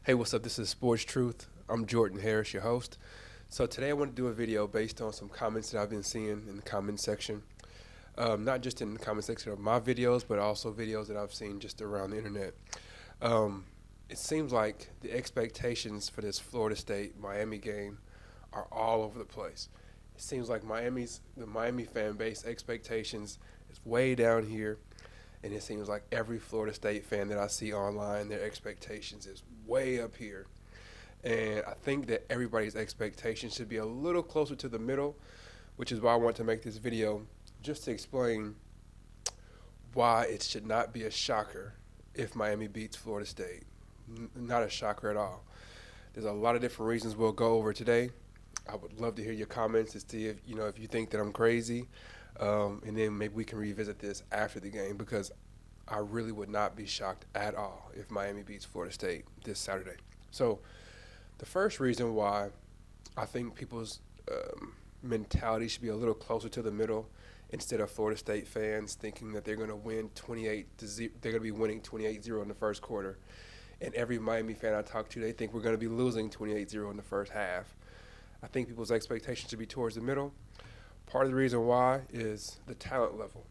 Hey, what's up? This is Sports Truth. I'm Jordan Harris, your host. So today I want to do a video based on some comments that I've been seeing in the comment section. Not just in the comment section of my videos, but also videos that I've seen just around the internet. Um, it seems like the expectations for this Florida State Miami game are all over the place. It seems like the Miami fan base expectations is way down here, and it seems like every Florida State fan that I see online, their expectations is way up here. And I think that everybody's expectations should be a little closer to the middle, which is why I want to make this video just to explain why it should not be a shocker if Miami beats Florida State. Not a shocker at all. There's a lot of different reasons we'll go over today. I would love to hear your comments to see if you think that I'm crazy, and then maybe we can revisit this after the game because I really would not be shocked at all if Miami beats Florida State this Saturday. So the first reason why I think people's mentality should be a little closer to the middle instead of Florida State fans thinking that they're going to win 28 to 0, they're going to be winning 28-0 in the first quarter. And every Miami fan I talk to, they think we're going to be losing 28-0 in the first half. I think people's expectations should be towards the middle. Part of the reason why is the talent level.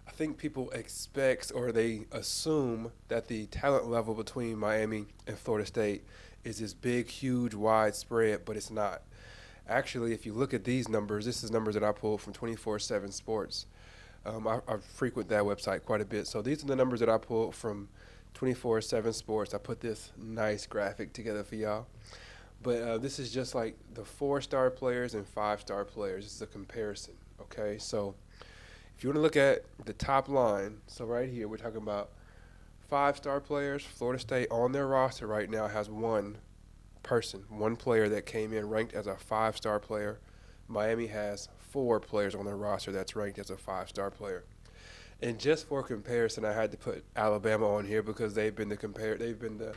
I think people expect or they assume that the talent level between Miami and Florida State is this big, huge, wide spread, but it's not. Actually, if you look at these numbers, this is numbers that I pulled from 24/7 Sports. I frequent that website quite a bit. So these are the numbers that I pulled from 24/7 Sports. I put this nice graphic together for y'all. But this is just like the 4-star players and 5-star players. This is a comparison, okay? So if you want to look at the top line, so right here we're talking about 5-star players. Florida State on their roster right now has one player that came in ranked as a 5-star player. Miami has 4 players on their roster that's ranked as a 5-star player. And just for comparison, I had to put Alabama on here because they've been the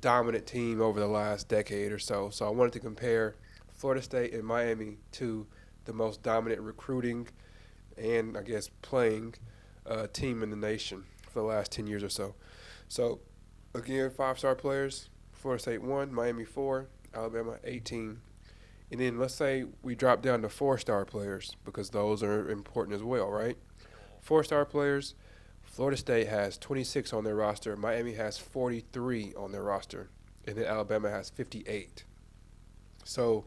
dominant team over the last decade or so. So I wanted to compare Florida State and Miami to the most dominant recruiting and I guess playing team in the nation for the last 10 years or so. So again, 5-star players, Florida State 1, Miami 4, Alabama 18. And then let's say we drop down to 4-star players because those are important as well, right? 4-star players, Florida State has 26 on their roster, Miami has 43 on their roster, and then Alabama has 58. So,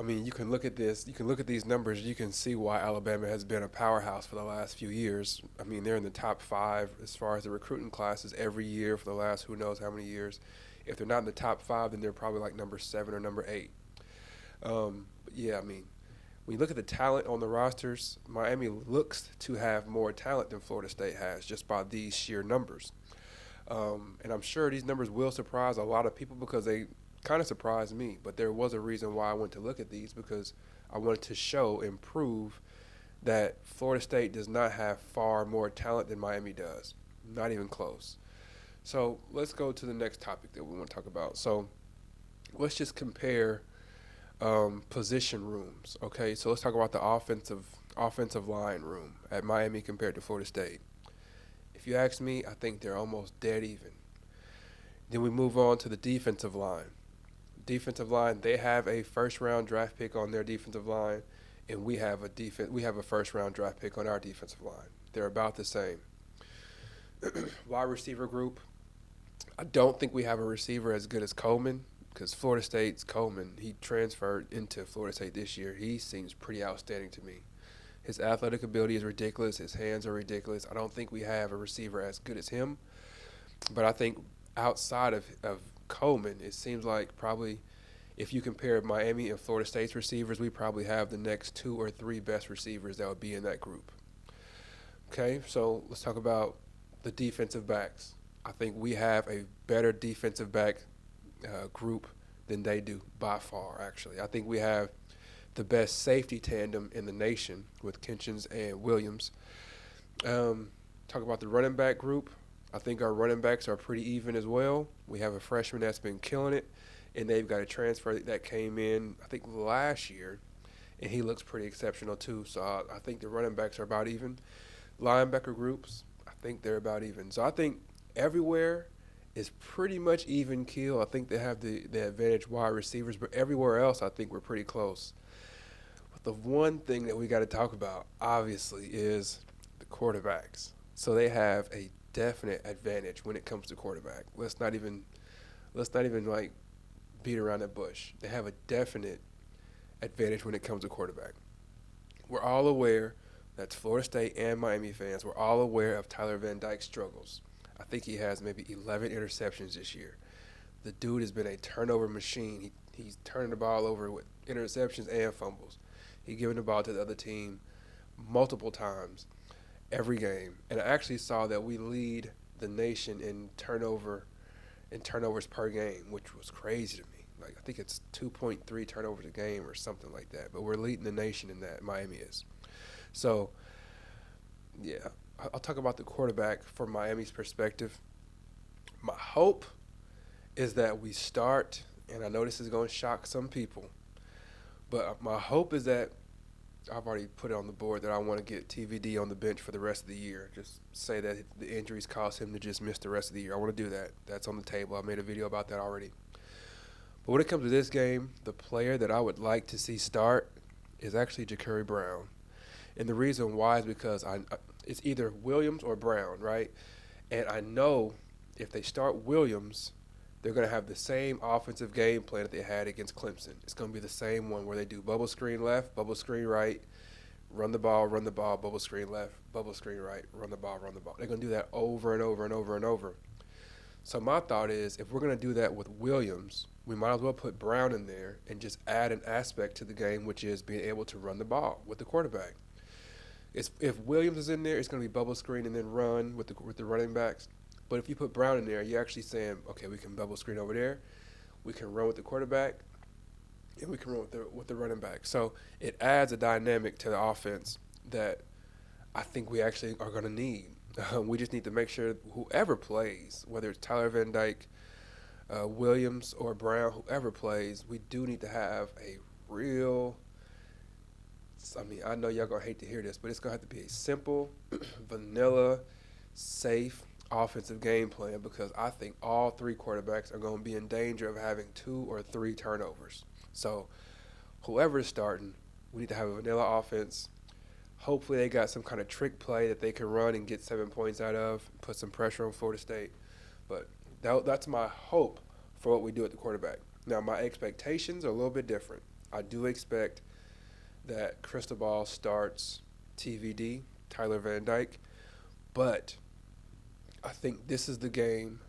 I mean, you can look at this, you can look at these numbers, you can see why Alabama has been a powerhouse for the last few years. I mean, they're in the top 5 as far as the recruiting classes every year for the last who knows how many years. If they're not in the top 5, then they're probably like number 7 or number 8. Yeah, I mean, when you look at the talent on the rosters, Miami looks to have more talent than Florida State has just by these sheer numbers. And I'm sure these numbers will surprise a lot of people because they kind of surprised me. But there was a reason why I went to look at these because I wanted to show and prove that Florida State does not have far more talent than Miami does. Not even close. So let's go to the next topic that we want to talk about. So let's just compare position rooms. Okay, so let's talk about the offensive line room at Miami compared to Florida State. If you ask me, I think they're almost dead even. Then we move on to the defensive line. Defensive line, they have a first-round draft pick on their defensive line, and we have a first-round draft pick on our defensive line. They're about the same. Wide receiver group, I don't think we have a receiver as good as Coleman because Florida State's Coleman, he transferred into Florida State this year. He seems pretty outstanding to me. His athletic ability is ridiculous. His hands are ridiculous. I don't think we have a receiver as good as him. But I think outside of Coleman, it seems like probably if you compare Miami and Florida State's receivers, we probably have the next 2 or 3 best receivers that would be in that group. Okay, so let's talk about the defensive backs. I think we have a better defensive back group than they do by far, actually. I think we have the best safety tandem in the nation with Kinchins and Williams. Talk about the running back group. I think our running backs are pretty even as well. We have a freshman that's been killing it, and they've got a transfer that came in, I think, last year, and he looks pretty exceptional too. So I think the running backs are about even. Linebacker groups, I think they're about even. So I think everywhere is pretty much even keel. I think they have the advantage wide receivers, but everywhere else I think we're pretty close. But the one thing that we got to talk about, obviously, is the quarterbacks. So they have a definite advantage when it comes to quarterback. Let's not even like beat around the bush. They have a definite advantage when it comes to quarterback. We're all aware, that's Florida State and Miami fans, we're all aware of Tyler Van Dyke's struggles. I think he has maybe 11 interceptions this year. The dude has been a turnover machine. He's turning the ball over with interceptions and fumbles. He's giving the ball to the other team multiple times every game. And I actually saw that we lead the nation in turnovers per game, which was crazy to me. Like, I think it's 2.3 turnovers a game or something like that. But we're leading the nation in that. Miami is. So, yeah, I'll talk about the quarterback from Miami's perspective. My hope is that we start, and I know this is going to shock some people, but my hope is that I've already put it on the board that I want to get TVD on the bench for the rest of the year. Just say that the injuries caused him to just miss the rest of the year. I want to do that. That's on the table. I made a video about that already. But when it comes to this game, the player that I would like to see start is actually Ja'Carry Brown. And the reason why is because it's either Williams or Brown, right? And I know if they start Williams, they're going to have the same offensive game plan that they had against Clemson. It's going to be the same one where they do bubble screen left, bubble screen right, run the ball, bubble screen left, bubble screen right, run the ball, run the ball. They're going to do that over and over and over and over. So my thought is if we're going to do that with Williams, we might as well put Brown in there and just add an aspect to the game, which is being able to run the ball with the quarterback. If Williams is in there, it's going to be bubble screen and then run with the running backs. But if you put Brown in there, you're actually saying, okay, we can bubble screen over there, we can run with the quarterback, and we can run with the running back. So it adds a dynamic to the offense that I think we actually are going to need. We just need to make sure whoever plays, whether it's Tyler Van Dyke, Williams, or Brown, whoever plays, we do need to have a real – I mean, I know y'all going to hate to hear this, but it's going to have to be a simple, vanilla, safe offensive game plan because I think all three quarterbacks are going to be in danger of having 2 or 3 turnovers. So whoever is starting, we need to have a vanilla offense. Hopefully they got some kind of trick play that they can run and get 7 points out of, put some pressure on Florida State. But that's my hope for what we do at the quarterback. Now, my expectations are a little bit different. I do expect that Cristobal starts TVD, Tyler Van Dyke, but I think this is the game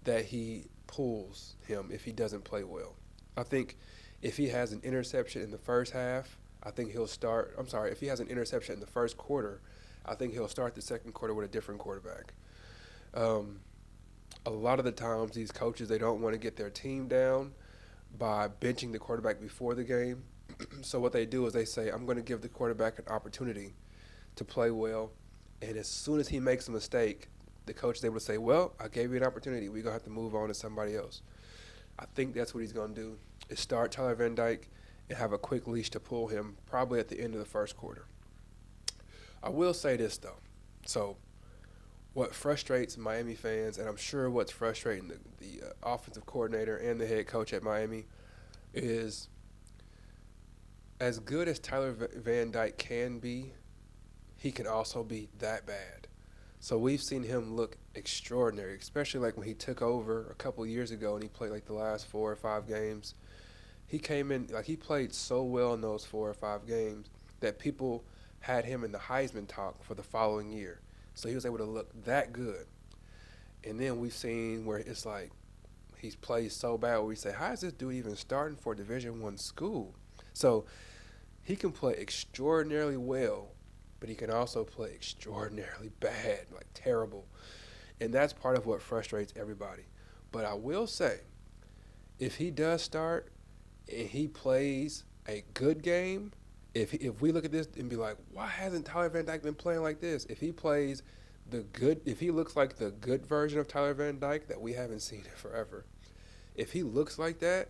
that he pulls him if he doesn't play well. I think if he has an interception in the first half, I think he'll start. I'm sorry, if he has an interception in the first quarter, I think he'll start the second quarter with a different quarterback. A lot of the times these coaches, they don't want to get their team down by benching the quarterback before the game. So what they do is they say, I'm going to give the quarterback an opportunity to play well, and as soon as he makes a mistake, the coach is able to say, well, I gave you an opportunity. We're going to have to move on to somebody else. I think that's what he's going to do is start Tyler Van Dyke and have a quick leash to pull him probably at the end of the first quarter. I will say this, though. So what frustrates Miami fans, and I'm sure what's frustrating the offensive coordinator and the head coach at Miami, is as good as Tyler Van Dyke can be, he can also be that bad. So we've seen him look extraordinary, especially like when he took over a couple of years ago and he played like the last 4 or 5 games. He came in, like he played so well in those 4 or 5 games that people had him in the Heisman talk for the following year. So he was able to look that good. And then we've seen where it's like he's played so bad where we say, how is this dude even starting for Division I school? So he can play extraordinarily well, but he can also play extraordinarily bad, like terrible. And that's part of what frustrates everybody. But I will say, if he does start and he plays a good game, if we look at this and be like, why hasn't Tyler Van Dyke been playing like this? If he plays if he looks like the good version of Tyler Van Dyke that we haven't seen in forever, if he looks like that,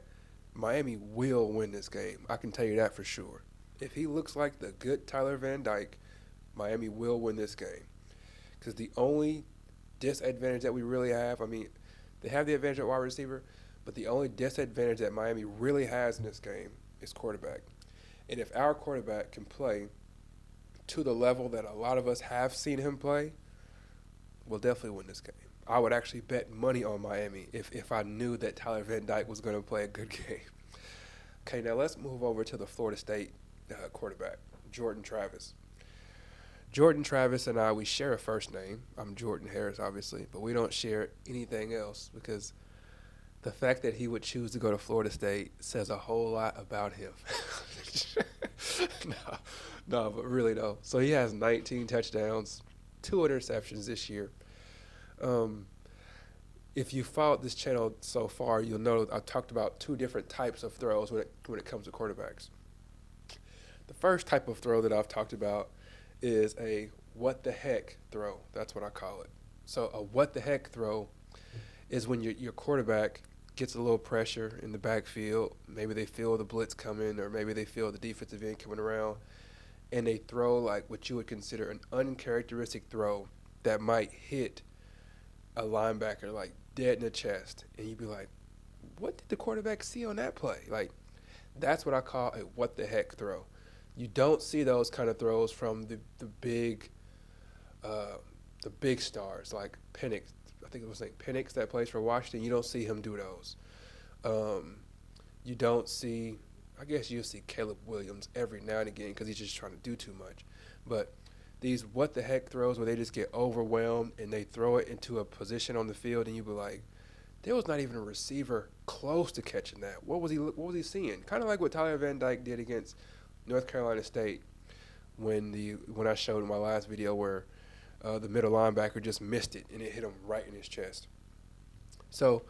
Miami will win this game. I can tell you that for sure. If he looks like the good Tyler Van Dyke, Miami will win this game. Because the only disadvantage that we really have, I mean, They have the advantage at wide receiver, but the only disadvantage that Miami really has in this game is quarterback. And if our quarterback can play to the level that a lot of us have seen him play, we'll definitely win this game. I would actually bet money on Miami if I knew that Tyler Van Dyke was going to play a good game. Okay, now let's move over to the Florida State quarterback, Jordan Travis. Jordan Travis and I, we share a first name. I'm Jordan Harris, obviously, but we don't share anything else because the fact that he would choose to go to Florida State says a whole lot about him. No, but really though. So he has 19 touchdowns, 2 interceptions this year. If you followed this channel so far, you'll know I've talked about 2 different types of throws when it comes to quarterbacks. The first type of throw that I've talked about is a what the heck throw. That's what I call it. So a what the heck throw is when your quarterback gets a little pressure in the backfield. Maybe they feel the blitz coming, or maybe they feel the defensive end coming around, and they throw like what you would consider an uncharacteristic throw that might hit a linebacker like dead in the chest, and you'd be like, what did the quarterback see on that play? Like, that's what I call a what the heck throw. You don't see those kind of throws from the big stars like Penix. I think it was like Penix that plays for Washington. You don't see him do those. You don't see, I guess you'll see Caleb Williams every now and again because he's just trying to do too much. But these what the heck throws where they just get overwhelmed and they throw it into a position on the field and you be like, there was not even a receiver close to catching that. What was he seeing? Kind of like what Tyler Van Dyke did against North Carolina State when I showed in my last video where the middle linebacker just missed it and it hit him right in his chest. So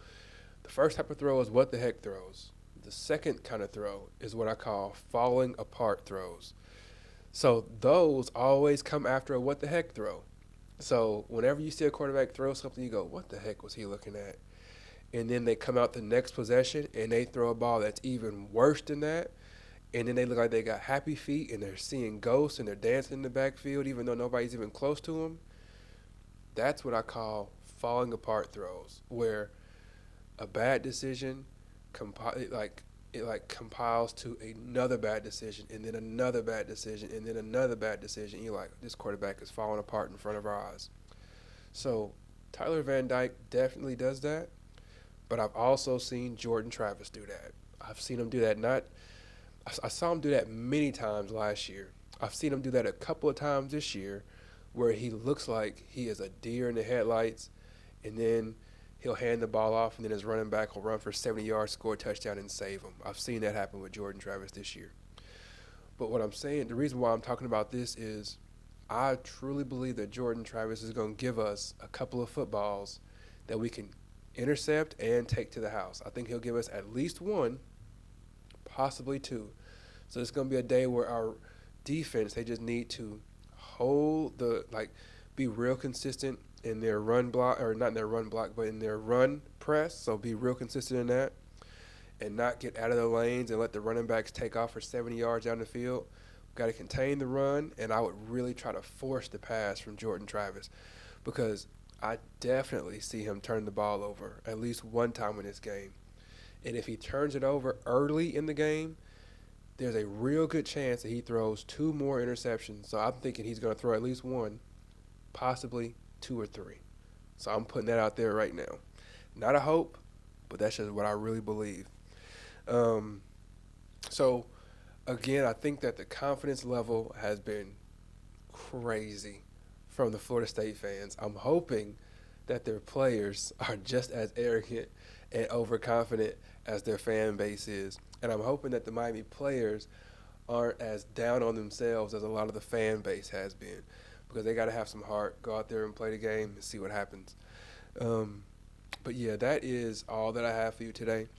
the first type of throw is what the heck throws. The second kind of throw is what I call falling apart throws. So those always come after a what the heck throw. So whenever you see a quarterback throw something, you go, what the heck was he looking at? And then they come out the next possession and they throw a ball that's even worse than that. And then they look like they got happy feet and they're seeing ghosts and they're dancing in the backfield even though nobody's even close to them. That's what I call falling apart throws, where a bad decision compiles to another bad decision and then another bad decision and then another bad decision. You're like, this quarterback is falling apart in front of our eyes. So Tyler Van Dyke definitely does that, but I've also seen Jordan Travis do that. I've seen him do that. I saw him do that many times last year. I've seen him do that a couple of times this year where he looks like he is a deer in the headlights, and then he'll hand the ball off, and then his running back will run for 70 yards, score a touchdown, and save him. I've seen that happen with Jordan Travis this year. But what I'm saying, the reason why I'm talking about this is I truly believe that Jordan Travis is going to give us a couple of footballs that we can intercept and take to the house. I think he'll give us at least one, possibly two. So it's going to be a day where our defense, they just need to be real consistent in their run block, or not in their run block, but in their run press. So be real consistent in that and not get out of the lanes and let the running backs take off for 70 yards down the field. We've got to contain the run, and I would really try to force the pass from Jordan Travis because I definitely see him turn the ball over at least one time in this game. And if he turns it over early in the game, there's a real good chance that he throws 2 more interceptions. So I'm thinking he's going to throw at least 1, possibly 2 or 3. So I'm putting that out there right now. Not a hope, but that's just what I really believe. So, again, I think that the confidence level has been crazy from the Florida State fans. I'm hoping that their players are just as arrogant and overconfident as their fan base is. And I'm hoping that the Miami players aren't as down on themselves as a lot of the fan base has been, because they got to have some heart, go out there and play the game and see what happens. But yeah, that is all that I have for you today.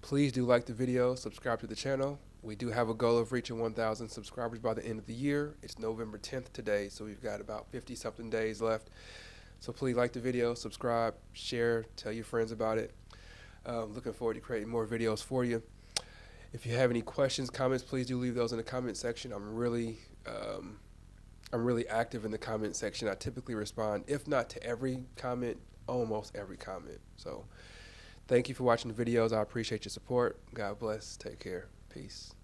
Please do like the video, subscribe to the channel. We do have a goal of reaching 1,000 subscribers by the end of the year. It's November 10th today, so we've got about 50-something days left. So please like the video, subscribe, share, tell your friends about it. Looking forward to creating more videos for you. If you have any questions, comments, please do leave those in the comment section. I'm really active in the comment section. I typically respond, if not to every comment almost every comment. So thank you for watching the videos. I appreciate your support. God bless. Take care. Peace.